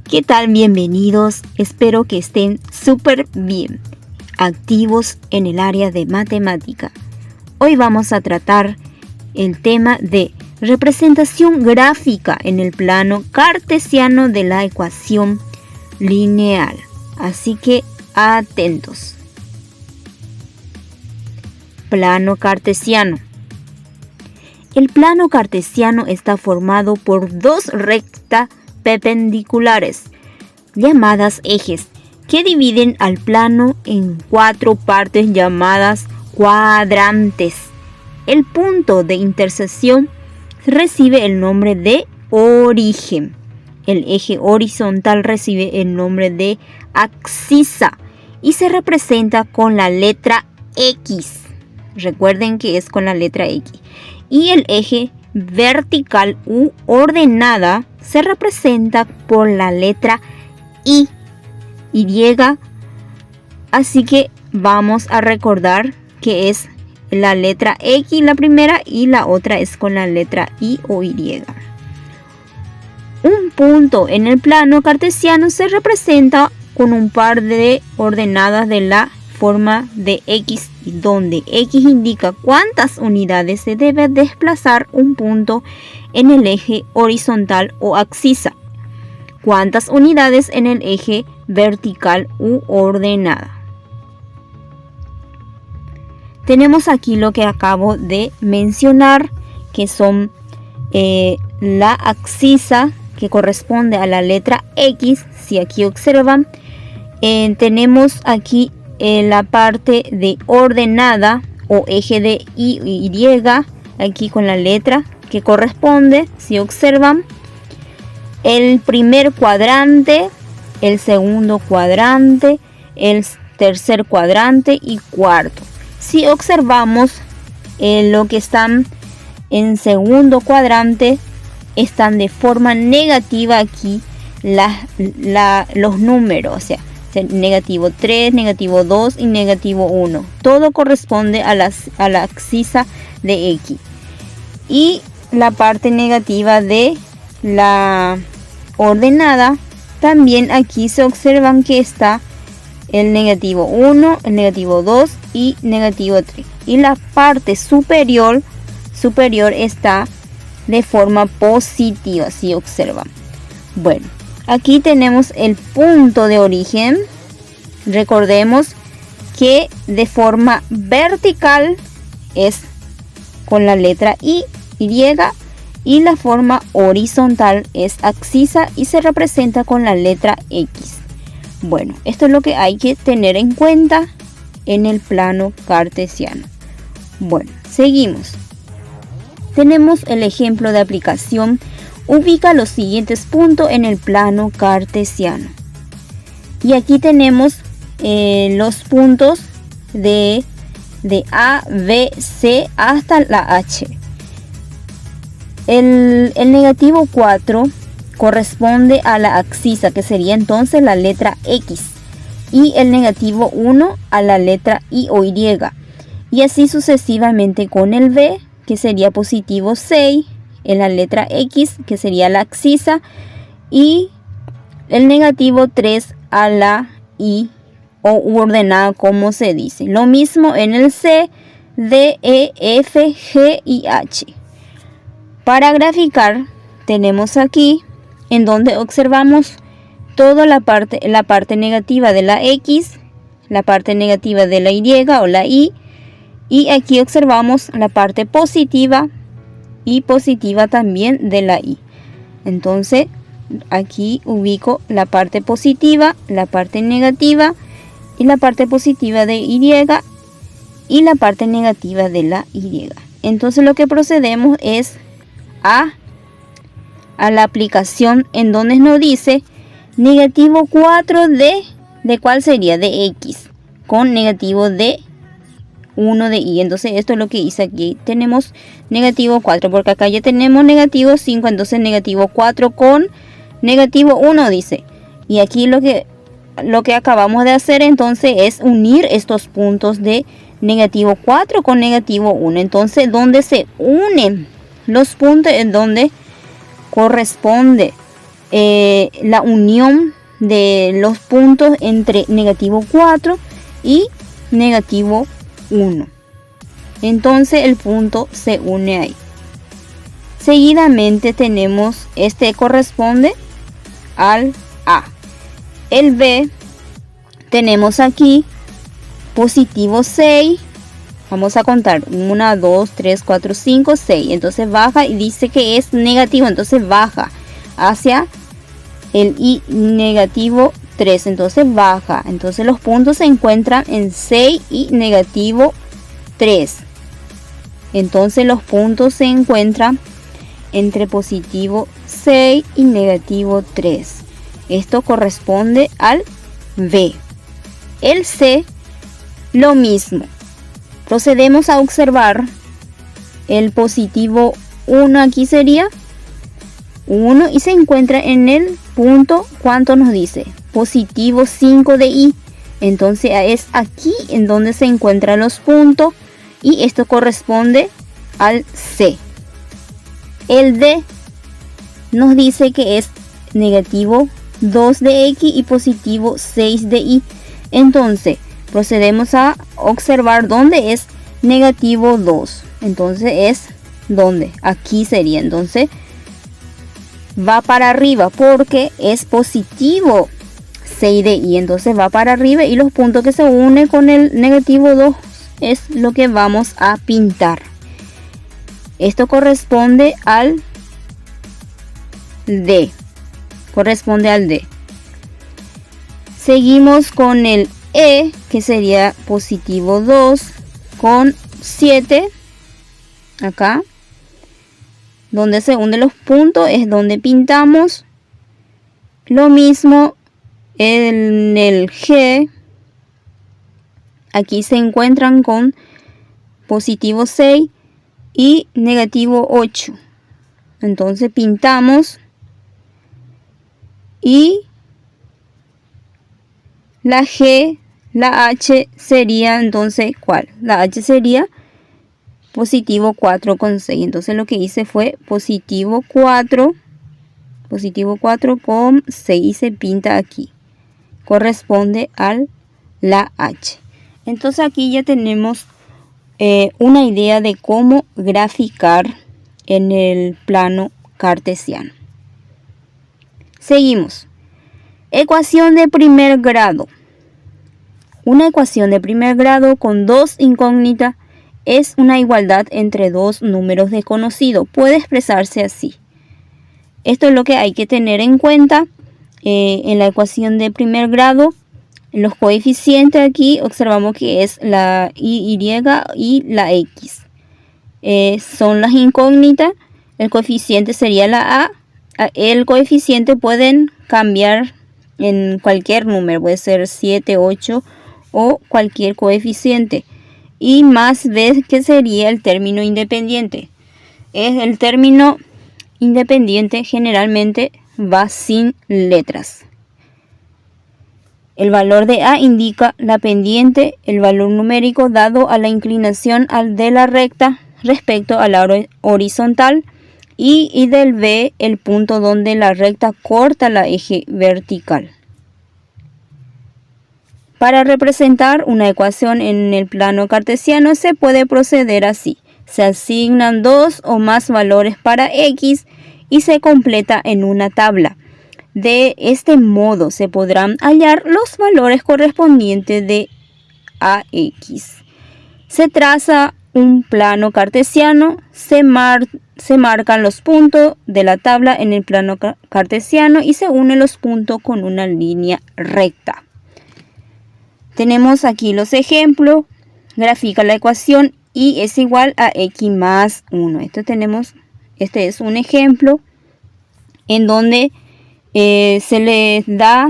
¿Qué tal? Bienvenidos. Espero que estén súper bien, activos en el área de matemática. Hoy vamos a tratar el tema de representación gráfica en el plano cartesiano de la ecuación lineal. Así que atentos. Plano cartesiano. El plano cartesiano está formado por dos rectas perpendiculares, llamadas ejes, que dividen al plano en cuatro partes llamadas cuadrantes. El punto de intersección recibe el nombre de origen. El eje horizontal recibe el nombre de axis y se representa con la letra X. Recuerden que es con la letra X. Y el eje vertical u ordenada se representa por la letra Y. Así que vamos a recordar que es la letra X la primera y la otra es con la letra I o Y. Un punto en el plano cartesiano se representa con un par de ordenadas de la forma de X, donde X indica cuántas unidades se debe desplazar un punto en el eje horizontal o axis, cuántas unidades en el eje vertical u ordenada. Tenemos aquí lo que acabo de mencionar, que son la axis que corresponde a la letra X. Si aquí observan, tenemos aquí la parte de ordenada o eje de Y, aquí con la letra que corresponde. Si observan, el primer cuadrante, el segundo cuadrante, el tercer cuadrante y cuarto. Si observamos lo que están en segundo cuadrante, están de forma negativa aquí los números, o sea, negativo 3, negativo 2 y negativo 1. Todo corresponde a la axis de X. Y la parte negativa de la ordenada, también aquí se observan que está el negativo 1, el negativo 2 y negativo 3. Y la parte superior está de forma positiva, si observan. Bueno, aquí tenemos el punto de origen. Recordemos que de forma vertical es con la letra Y y la forma horizontal es axis y se representa con la letra X. Bueno, esto es lo que hay que tener en cuenta en el plano cartesiano. Bueno, seguimos. Tenemos el ejemplo de aplicación. Ubica los siguientes puntos en el plano cartesiano. Y aquí tenemos los puntos de A, B, C hasta la H. El negativo 4 corresponde a la axis, que sería entonces la letra X. Y el negativo 1 a la letra I o Y. Y así sucesivamente con el B, que sería positivo 6. En la letra X, que sería la axis, y el negativo 3 a la Y o ordenada, como se dice. Lo mismo en el C, D, E, F, G y H. Para graficar, tenemos aquí en donde observamos toda la parte negativa de la X, la parte negativa de la Y o la Y, y aquí observamos la parte positiva y positiva también de la Y. Entonces aquí ubico la parte positiva, la parte negativa y la parte positiva de Y y la parte negativa de la Y. Entonces lo que procedemos es a la aplicación en donde nos dice negativo 4 de ¿cuál sería? De X con negativo de 1 de Y. Entonces esto es lo que hice aquí. Tenemos negativo 4 porque acá ya tenemos negativo 5. Entonces negativo 4 con negativo 1 dice. Y aquí lo que acabamos de hacer entonces es unir estos puntos de negativo 4 con negativo 1. Entonces donde se unen los puntos en donde corresponde la unión de los puntos entre negativo 4 y negativo 1. Entonces el punto se une ahí. Seguidamente tenemos, este corresponde al A. El B, tenemos aquí positivo 6. Vamos a contar 1, 2, 3, 4, 5, 6. Entonces baja y dice que es negativo. Entonces baja hacia el I negativo 3. Entonces baja. Entonces los puntos se encuentran en 6 y negativo 3. Entonces los puntos se encuentran entre positivo 6 y negativo 3. Esto corresponde al B. El C, lo mismo. Procedemos a observar el positivo 1, aquí sería 1 y se encuentra en el punto, ¿cuánto nos dice? Positivo 5 de I. Entonces es aquí en donde se encuentran los puntos y esto corresponde al C. El D nos dice que es negativo 2 de X y positivo 6 de Y. Entonces procedemos a observar dónde es negativo 2. Entonces es ¿dónde? Aquí sería. Entonces va para arriba porque es positivo 6 de Y. Entonces va para arriba y los puntos que se unen con el negativo 2 es lo que vamos a pintar. Esto corresponde al D. Corresponde al D. Seguimos con el E, que sería positivo 2 con 7. Acá. Donde se unen los puntos es donde pintamos. Lo mismo en el G. Aquí se encuentran con positivo 6 y negativo 8. Entonces pintamos y la G, la H sería entonces ¿cuál? La H sería positivo 4 con 6. Entonces lo que hice fue positivo 4 con 6 y se pinta aquí. Corresponde al la H. Entonces aquí ya tenemos una idea de cómo graficar en el plano cartesiano. Seguimos. Ecuación de primer grado. Una ecuación de primer grado con dos incógnitas es una igualdad entre dos números desconocidos. Puede expresarse así. Esto es lo que hay que tener en cuenta en la ecuación de primer grado. Los coeficientes aquí observamos que es la Y y la X. Son las incógnitas. El coeficiente sería la A. El coeficiente pueden cambiar en cualquier número. Puede ser 7, 8 o cualquier coeficiente. Y más B, que sería el término independiente. El término independiente generalmente va sin letras. El valor de A indica la pendiente, el valor numérico dado a la inclinación de la recta respecto a la horizontal, y del B el punto donde la recta corta la eje vertical. Para representar una ecuación en el plano cartesiano se puede proceder así. Se asignan dos o más valores para X y se completa en una tabla. De este modo se podrán hallar los valores correspondientes de AX. Se traza un plano cartesiano, se marcan los puntos de la tabla en el plano cartesiano y se unen los puntos con una línea recta. Tenemos aquí los ejemplos. Grafica la ecuación y es igual a X más 1. Este es un ejemplo en donde se les da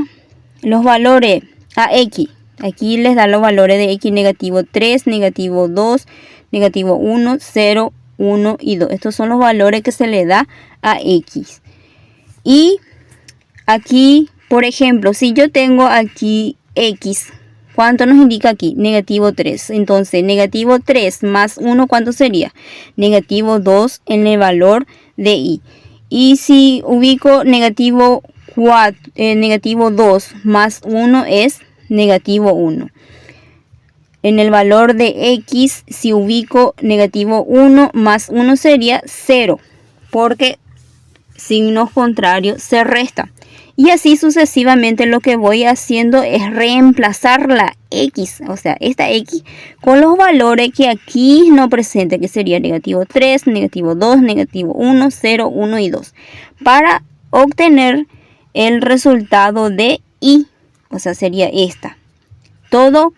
los valores a X. Aquí les da los valores de X: negativo 3, negativo 2, negativo 1, 0, 1 y 2. Estos son los valores que se le da a X. Y aquí, por ejemplo, si yo tengo aquí X, ¿cuánto nos indica aquí? Negativo 3. Entonces, negativo 3 más 1, ¿cuánto sería? Negativo 2 en el valor de Y. Y si ubico negativo 2 más 1 es negativo 1. En el valor de x, si ubico negativo 1 más 1 sería 0, porque signos contrarios se resta. Y así sucesivamente lo que voy haciendo es reemplazar la x, o sea, esta x, con los valores que aquí no presente, que sería negativo 3, negativo 2, negativo 1, 0, 1 y 2, para obtener el resultado de y, o sea, sería esta. Toda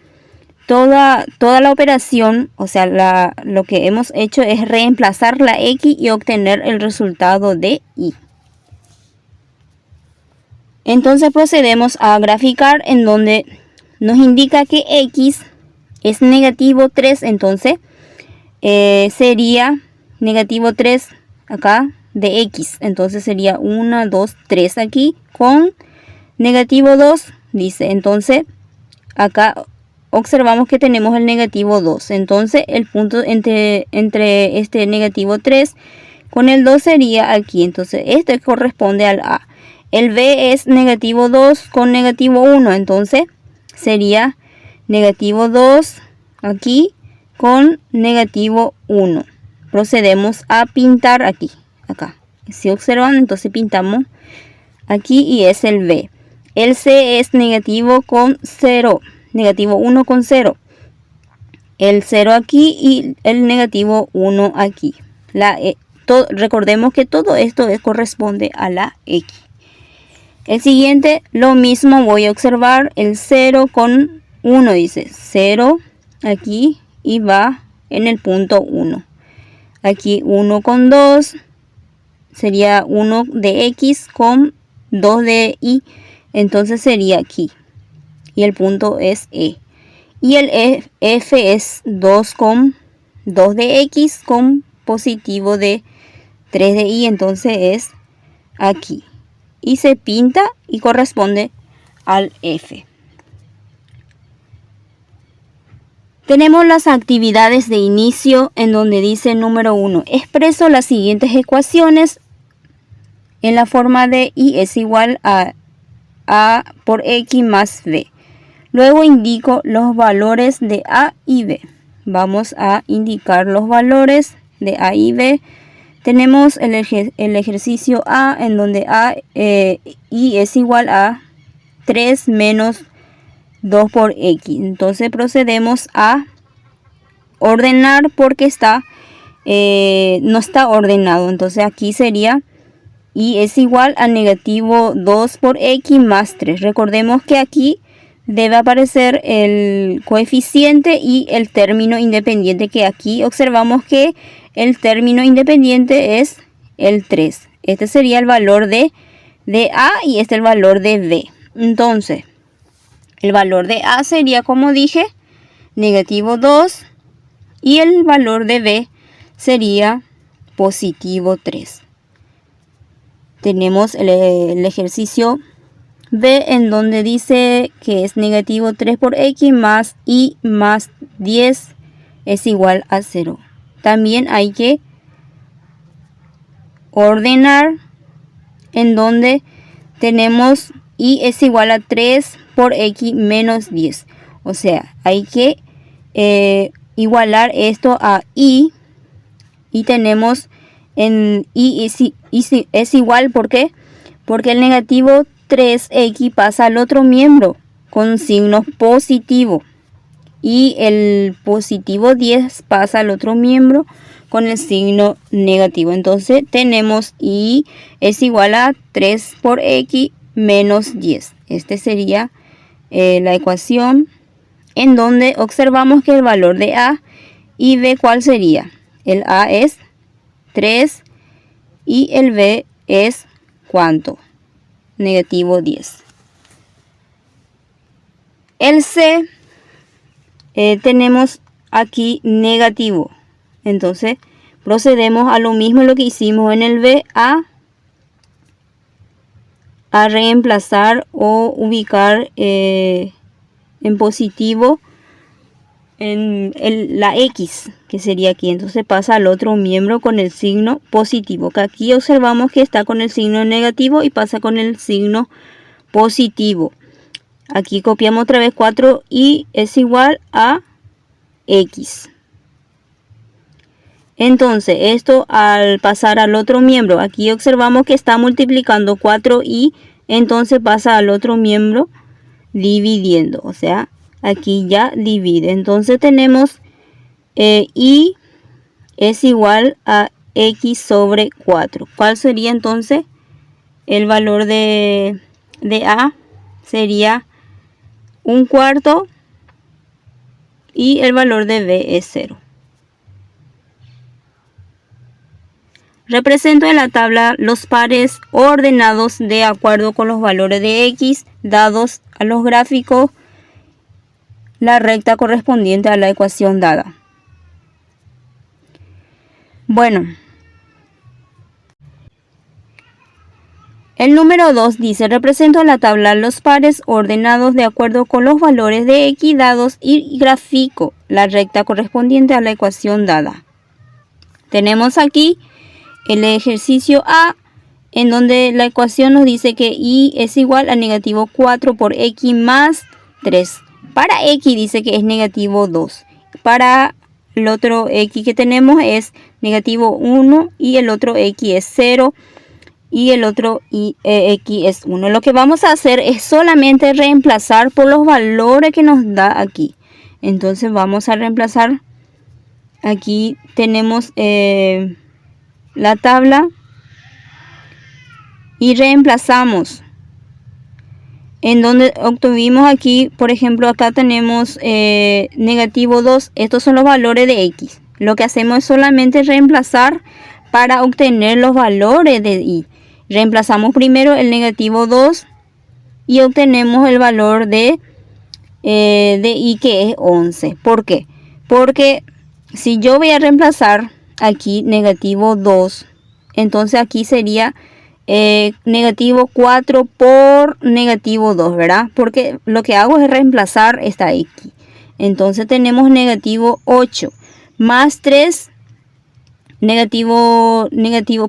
la operación, o sea, lo que hemos hecho es reemplazar la x y obtener el resultado de y. Entonces procedemos a graficar, en donde nos indica que x es negativo 3, entonces sería negativo 3 acá de x, entonces sería 1, 2, 3 aquí con negativo 2, dice. Entonces acá observamos que tenemos el negativo 2, entonces el punto entre este negativo 3 con el 2 sería aquí, entonces este corresponde al a. El b es negativo 2 con negativo 1, entonces sería negativo 2 aquí con negativo 1. Procedemos a pintar aquí, acá. Si observan, entonces pintamos aquí y es el b. El c es negativo con 0, negativo 1 con 0. El 0 aquí y el negativo 1 aquí. Recordemos que todo esto corresponde a la x. El siguiente, lo mismo, voy a observar el 0 con 1, dice 0 aquí y va en el punto 1. Aquí 1 con 2 sería 1 de x con 2 de y, entonces sería aquí. Y el punto es e. Y el f es 2 con 2 de x con positivo de 3 de y, entonces es aquí. Y se pinta y corresponde al f. Tenemos las actividades de inicio, en donde dice número 1, expreso las siguientes ecuaciones en la forma de y es igual a por x más b. Luego indico los valores de a y b. Vamos a indicar los valores de a y b. Tenemos el ejercicio A, en donde y es igual a 3 menos 2 por x. Entonces procedemos a ordenar porque no está ordenado. Entonces aquí sería y es igual a negativo 2 por x más 3. Recordemos que aquí debe aparecer el coeficiente y el término independiente, que aquí observamos que el término independiente es el 3. Este sería el valor de a y este el valor de b. Entonces, el valor de a sería, como dije, negativo 2 y el valor de b sería positivo 3. Tenemos el ejercicio b, en donde dice que es negativo 3 por x más y más 10 es igual a 0. También hay que ordenar, en donde tenemos y es igual a 3 por x menos 10. O sea, hay que igualar esto a y tenemos en y es igual, ¿por qué? Porque el negativo 3x pasa al otro miembro con signo positivo y el positivo 10 pasa al otro miembro con el signo negativo. Entonces tenemos y es igual a 3 por x menos 10. Este sería la ecuación, en donde observamos que el valor de a y b, ¿cuál sería? El a es 3 y el b es ¿cuánto? Negativo 10. El c tenemos aquí negativo, entonces procedemos a lo mismo lo que hicimos en el b, a reemplazar o ubicar en positivo la X, que sería aquí. Entonces pasa al otro miembro con el signo positivo, que aquí observamos que está con el signo negativo y pasa con el signo positivo. Aquí copiamos otra vez 4y es igual a X. Entonces esto al pasar al otro miembro, aquí observamos que está multiplicando 4y, entonces pasa al otro miembro dividiendo, o sea, aquí ya divide. Entonces tenemos y es igual a X sobre 4. ¿Cuál sería entonces el valor de A? Sería 1/4 y el valor de B es 0. Represento en la tabla los pares ordenados de acuerdo con los valores de X dados a los gráficos, la recta correspondiente a la ecuación dada. Bueno, el número 2 dice, represento en la tabla los pares ordenados de acuerdo con los valores de X dados y grafico la recta correspondiente a la ecuación dada. Tenemos aquí el ejercicio A, en donde la ecuación nos dice que y es igual a negativo 4 por X más 3. Para X dice que es negativo 2. Para el otro X que tenemos es negativo 1 y el otro X es 0 y el otro X es 1. Lo que vamos a hacer es solamente reemplazar por los valores que nos da aquí. Entonces vamos a reemplazar. Aquí tenemos la tabla y reemplazamos en donde obtuvimos aquí, por ejemplo, acá tenemos negativo 2. Estos son los valores de X. Lo que hacemos es solamente reemplazar para obtener los valores de Y. Reemplazamos primero el negativo 2 y obtenemos el valor de Y, que es 11. ¿Por qué? Porque si yo voy a reemplazar aquí negativo 2, entonces aquí sería negativo 4 por negativo 2, ¿verdad? Porque lo que hago es reemplazar esta X. Entonces tenemos negativo 8 más 3, negativo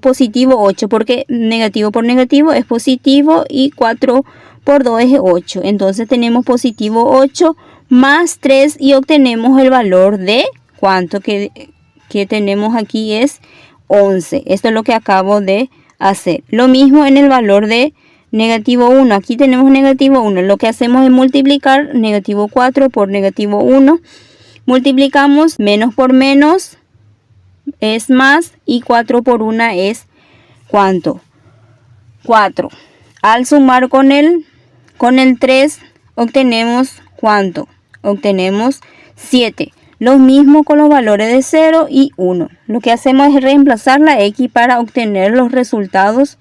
positivo 8, porque negativo por negativo es positivo y 4 por 2 es 8. Entonces tenemos positivo 8 más 3 y obtenemos el valor de ¿cuánto que tenemos aquí? Es 11. Esto es lo que acabo de hacer. Lo mismo en el valor de negativo 1. Aquí tenemos negativo 1. Lo que hacemos es multiplicar negativo 4 por negativo 1. Multiplicamos, menos por menos es más y 4 por 1 es ¿cuánto? 4. Al sumar con el 3 obtenemos ¿cuánto? Obtenemos 7. Lo mismo con los valores de 0 y 1. Lo que hacemos es reemplazar la X para obtener los resultados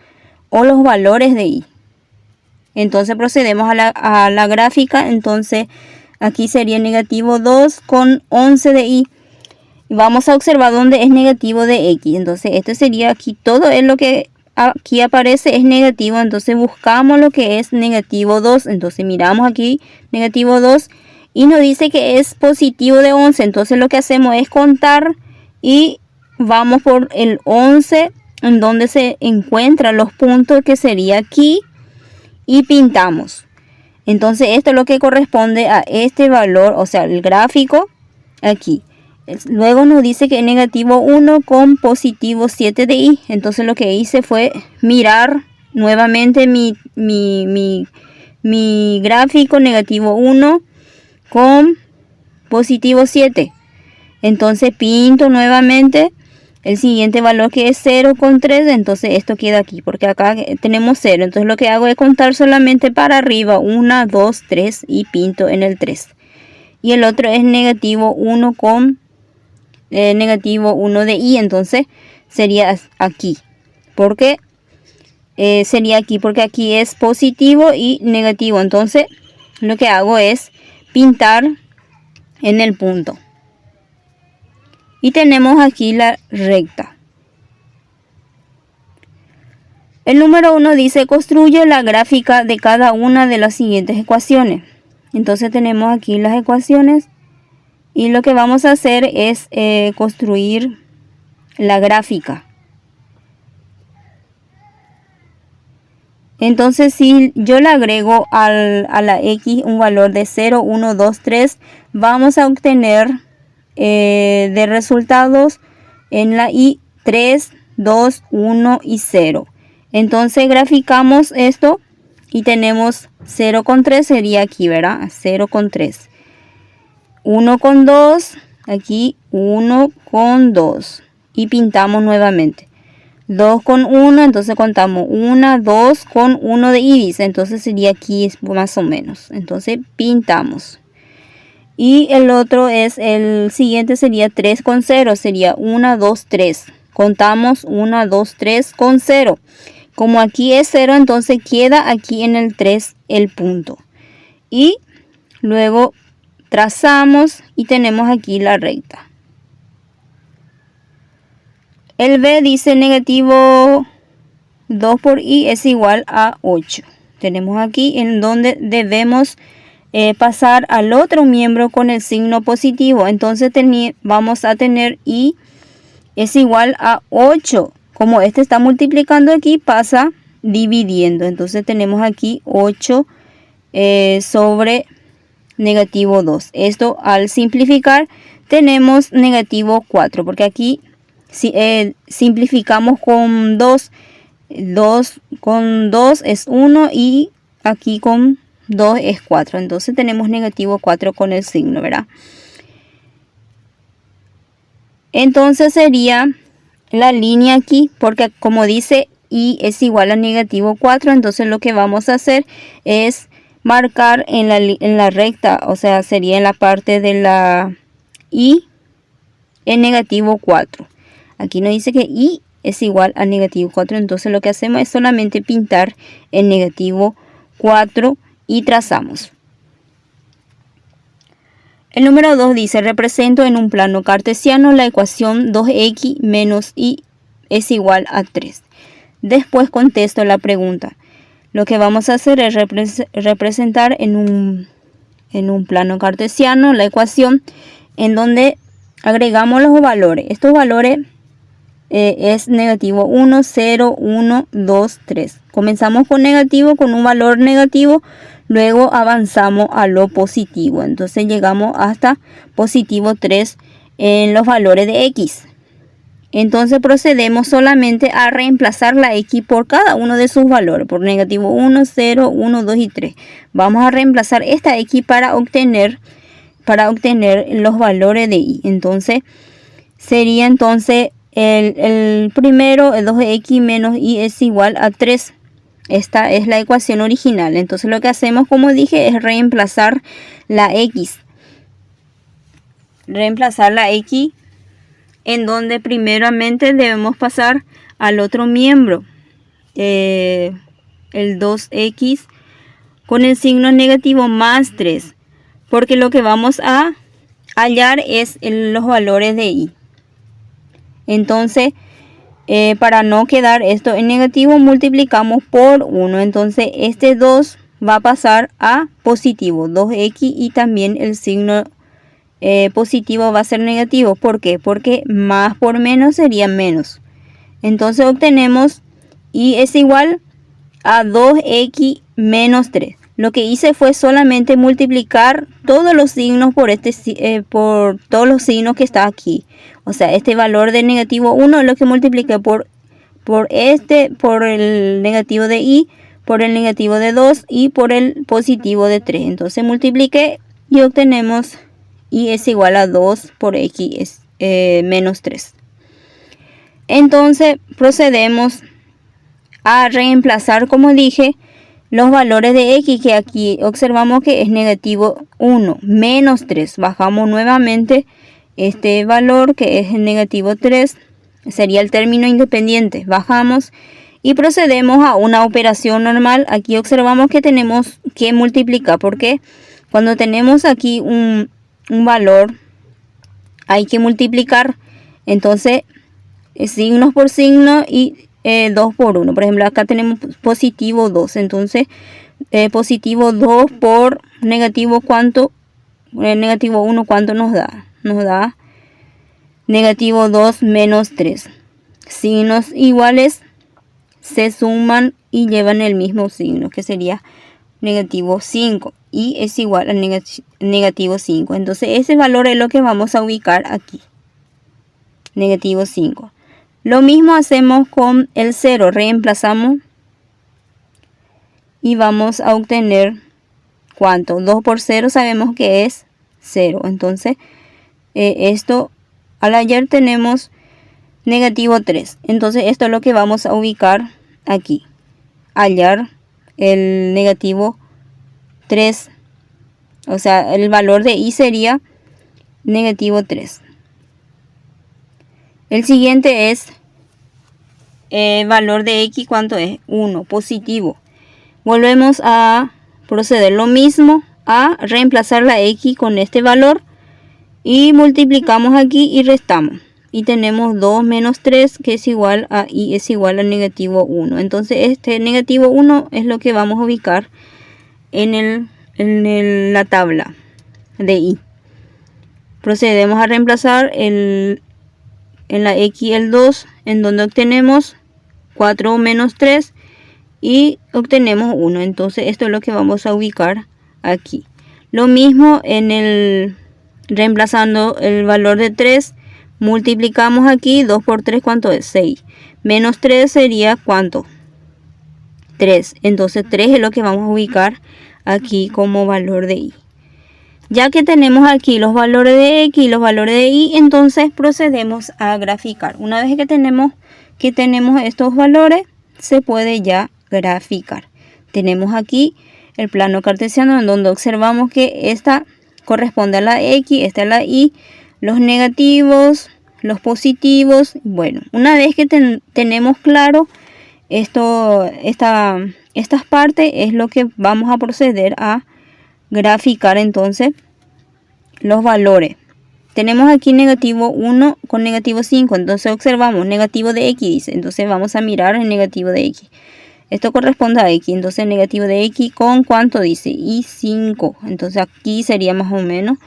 o los valores de Y. Entonces procedemos a la gráfica. Entonces aquí sería negativo 2 con 11 de Y. Vamos a observar dónde es negativo de X. Entonces esto sería aquí, todo es lo que aquí aparece es negativo. Entonces buscamos lo que es negativo 2. Entonces miramos aquí negativo 2. Y nos dice que es positivo de 11. Entonces lo que hacemos es contar y vamos por el 11 en donde se encuentran los puntos, que sería aquí, y pintamos. Entonces esto es lo que corresponde a este valor, o sea, el gráfico aquí. Luego nos dice que es negativo 1 con positivo 7 de Y. Entonces lo que hice fue mirar nuevamente mi gráfico, negativo 1 con positivo 7. Entonces pinto nuevamente el siguiente valor, que es 0 con 3. Entonces esto queda aquí porque acá tenemos 0. Entonces lo que hago es contar solamente para arriba, 1, 2, 3, y pinto en el 3. Y el otro es negativo 1 con negativo 1 de Y. Entonces sería aquí, porque sería aquí porque aquí es positivo y negativo. Entonces lo que hago es pintar en el punto y tenemos aquí la recta. El número 1 dice: construye la gráfica de cada una de las siguientes ecuaciones. Entonces tenemos aquí las ecuaciones Y lo que vamos a hacer es construir la gráfica. Entonces, si yo le agrego a la X un valor de 0, 1, 2, 3, vamos a obtener de resultados en la Y 3, 2, 1 y 0. Entonces graficamos esto y tenemos 0,3 sería aquí, ¿verdad? 0,3. 1,2, aquí 1,2. Y pintamos nuevamente. 2,1, entonces contamos 1, 2 con 1 de iris, entonces sería aquí más o menos. Entonces pintamos. Y el otro es, el siguiente sería 3,0, sería 1, 2, 3. Contamos 1, 2, 3 con 0. Como aquí es 0, entonces queda aquí en el 3 el punto. Y luego trazamos y tenemos aquí la recta. El B dice negativo 2 por Y es igual a 8. Tenemos aquí en donde debemos pasar al otro miembro con el signo positivo. Entonces vamos a tener Y es igual a 8. Como este está multiplicando aquí, pasa dividiendo. Entonces tenemos aquí 8 sobre negativo 2. Esto al simplificar tenemos negativo 4. Porque aquí si simplificamos con 2, 2 con 2 es 1 y aquí con 2 es 4. Entonces tenemos negativo 4 con el signo, ¿verdad? Entonces sería la línea aquí, porque como dice Y es igual a negativo 4, entonces lo que vamos a hacer es marcar en la recta, o sea, sería en la parte de la Y en negativo 4. Aquí nos dice que Y es igual a negativo 4, entonces lo que hacemos es solamente pintar en negativo 4 y trazamos. El número 2 dice, represento en un plano cartesiano la ecuación 2x menos y es igual a 3. Después contesto la pregunta. Lo que vamos a hacer es representar en un plano cartesiano la ecuación en donde agregamos los valores. Estos valores es negativo 1, 0, 1, 2, 3. Comenzamos con negativo, con un valor negativo. Luego avanzamos a lo positivo. Entonces llegamos hasta positivo 3 en los valores de X. Entonces procedemos solamente a reemplazar la X por cada uno de sus valores. Por negativo 1, 0, 1, 2 y 3. Vamos a reemplazar esta X para obtener los valores de Y. Entonces sería el primero, el 2x menos Y es igual a 3. Esta es la ecuación original. Entonces lo que hacemos, como dije, es reemplazar la X. Reemplazar la X en donde primeramente debemos pasar al otro miembro. El 2x con el signo negativo más 3. Porque lo que vamos a hallar es los valores de Y. Entonces, para no quedar esto en negativo, multiplicamos por 1. Entonces, este 2 va a pasar a positivo, 2x, y también el signo positivo va a ser negativo. ¿Por qué? Porque más por menos sería menos. Entonces, obtenemos Y es igual a 2x menos 3. Lo que hice fue solamente multiplicar todos los signos por todos los signos que está aquí. O sea, este valor de negativo 1 es lo que multipliqué por el negativo de Y, por el negativo de 2 y por el positivo de 3. Entonces multipliqué y obtenemos Y es igual a 2 por X menos 3. Entonces procedemos a reemplazar, como dije, los valores de X, que aquí observamos que es negativo 1, menos 3. Bajamos nuevamente este valor que es negativo 3. Sería el término independiente. Bajamos y procedemos a una operación normal. Aquí observamos que tenemos que multiplicar. Porque cuando tenemos aquí un valor hay que multiplicar. Entonces signos por signo y 2 por 1. Por ejemplo, acá tenemos positivo 2. Entonces, positivo 2 por negativo, ¿cuánto? El negativo 1, ¿cuánto nos da? Nos da negativo 2 menos 3. Signos iguales se suman y llevan el mismo signo, que sería negativo 5. Y es igual a negativo 5. Entonces ese valor es lo que vamos a ubicar aquí. Negativo 5. Lo mismo hacemos con el 0. Reemplazamos y vamos a obtener ¿cuánto? 2 por 0 sabemos que es 0. Entonces esto al hallar tenemos negativo 3. Entonces esto es lo que vamos a ubicar aquí. Hallar el negativo 3. O sea, el valor de y sería negativo 3. El siguiente es el valor de x, ¿cuánto es? 1, positivo. Volvemos a proceder lo mismo, a reemplazar la x con este valor y multiplicamos aquí y restamos. Y tenemos 2 menos 3 que es igual a y es igual a negativo 1. Entonces este negativo 1 es lo que vamos a ubicar en la tabla de y. Procedemos a reemplazar en la x el 2, en donde obtenemos 4 menos 3 y obtenemos 1. Entonces esto es lo que vamos a ubicar aquí. Lo mismo reemplazando el valor de 3, multiplicamos aquí 2 por 3, ¿cuánto es? 6. Menos 3 sería ¿cuánto? 3. Entonces 3 es lo que vamos a ubicar aquí como valor de y. Ya que tenemos aquí los valores de x y los valores de y, entonces procedemos a graficar. Una vez que tenemos estos valores, se puede ya graficar. Tenemos aquí el plano cartesiano en donde observamos que esta corresponde a la x, esta a la y, los negativos, los positivos. Bueno, una vez que tenemos claro estas partes, es lo que vamos a proceder a graficar entonces los valores. Tenemos aquí negativo 1 con negativo 5, entonces observamos negativo de x, dice, entonces vamos a mirar el negativo de x. Esto corresponde a x, entonces negativo de x con ¿cuánto dice? Y 5. Entonces aquí sería más o menos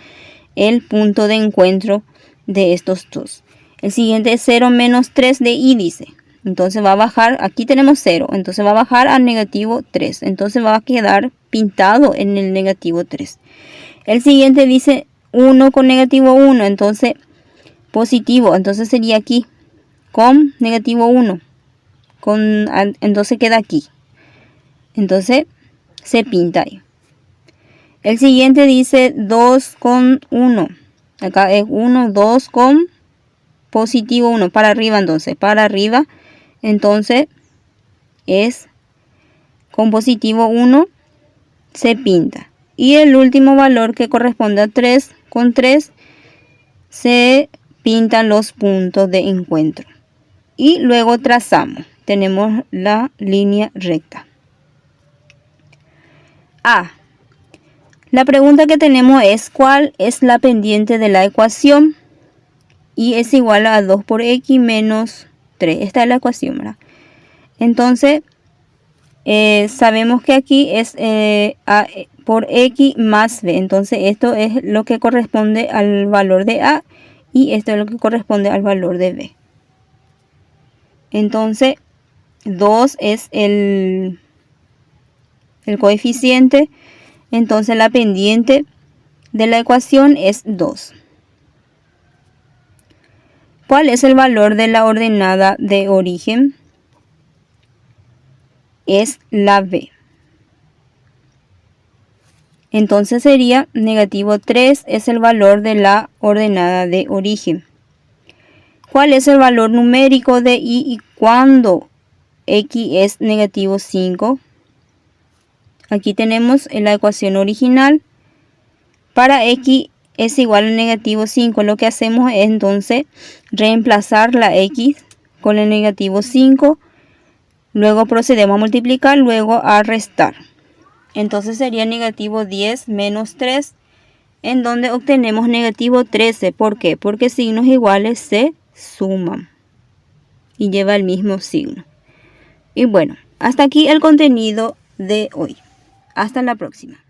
el punto de encuentro de estos dos. El siguiente es 0 menos 3 de y, dice. Entonces va a bajar, aquí tenemos 0, entonces va a bajar a negativo 3. Entonces va a quedar pintado en el negativo 3. El siguiente dice 1 con negativo 1, entonces positivo. Entonces sería aquí con negativo 1. Entonces queda aquí. Entonces se pinta ahí. El siguiente dice 2 con 1. Acá es 1, 2 con positivo 1. Para arriba entonces. Para arriba. Entonces es con positivo 1. Se pinta. Y el último valor que corresponde a 3 con 3. Se pintan los puntos de encuentro. Y luego trazamos. Tenemos la línea recta. A. La pregunta que tenemos es ¿cuál es la pendiente de la ecuación? Y es igual a 2 por x menos 3. Esta es la ecuación, ¿verdad? Entonces, sabemos que aquí es a por x más b. Entonces, esto es lo que corresponde al valor de a y esto es lo que corresponde al valor de b. Entonces, 2 es el coeficiente. Entonces la pendiente de la ecuación es 2. ¿Cuál es el valor de la ordenada de origen? Es la b. Entonces sería negativo 3 es el valor de la ordenada de origen. ¿Cuál es el valor numérico de y cuando x es negativo 5? Aquí tenemos la ecuación original. Para x es igual a negativo 5. Lo que hacemos es entonces reemplazar la x con el negativo 5. Luego procedemos a multiplicar, luego a restar. Entonces sería negativo 10 menos 3, en donde obtenemos negativo 13. ¿Por qué? Porque signos iguales se suman y lleva el mismo signo. Y bueno, hasta aquí el contenido de hoy. Hasta la próxima.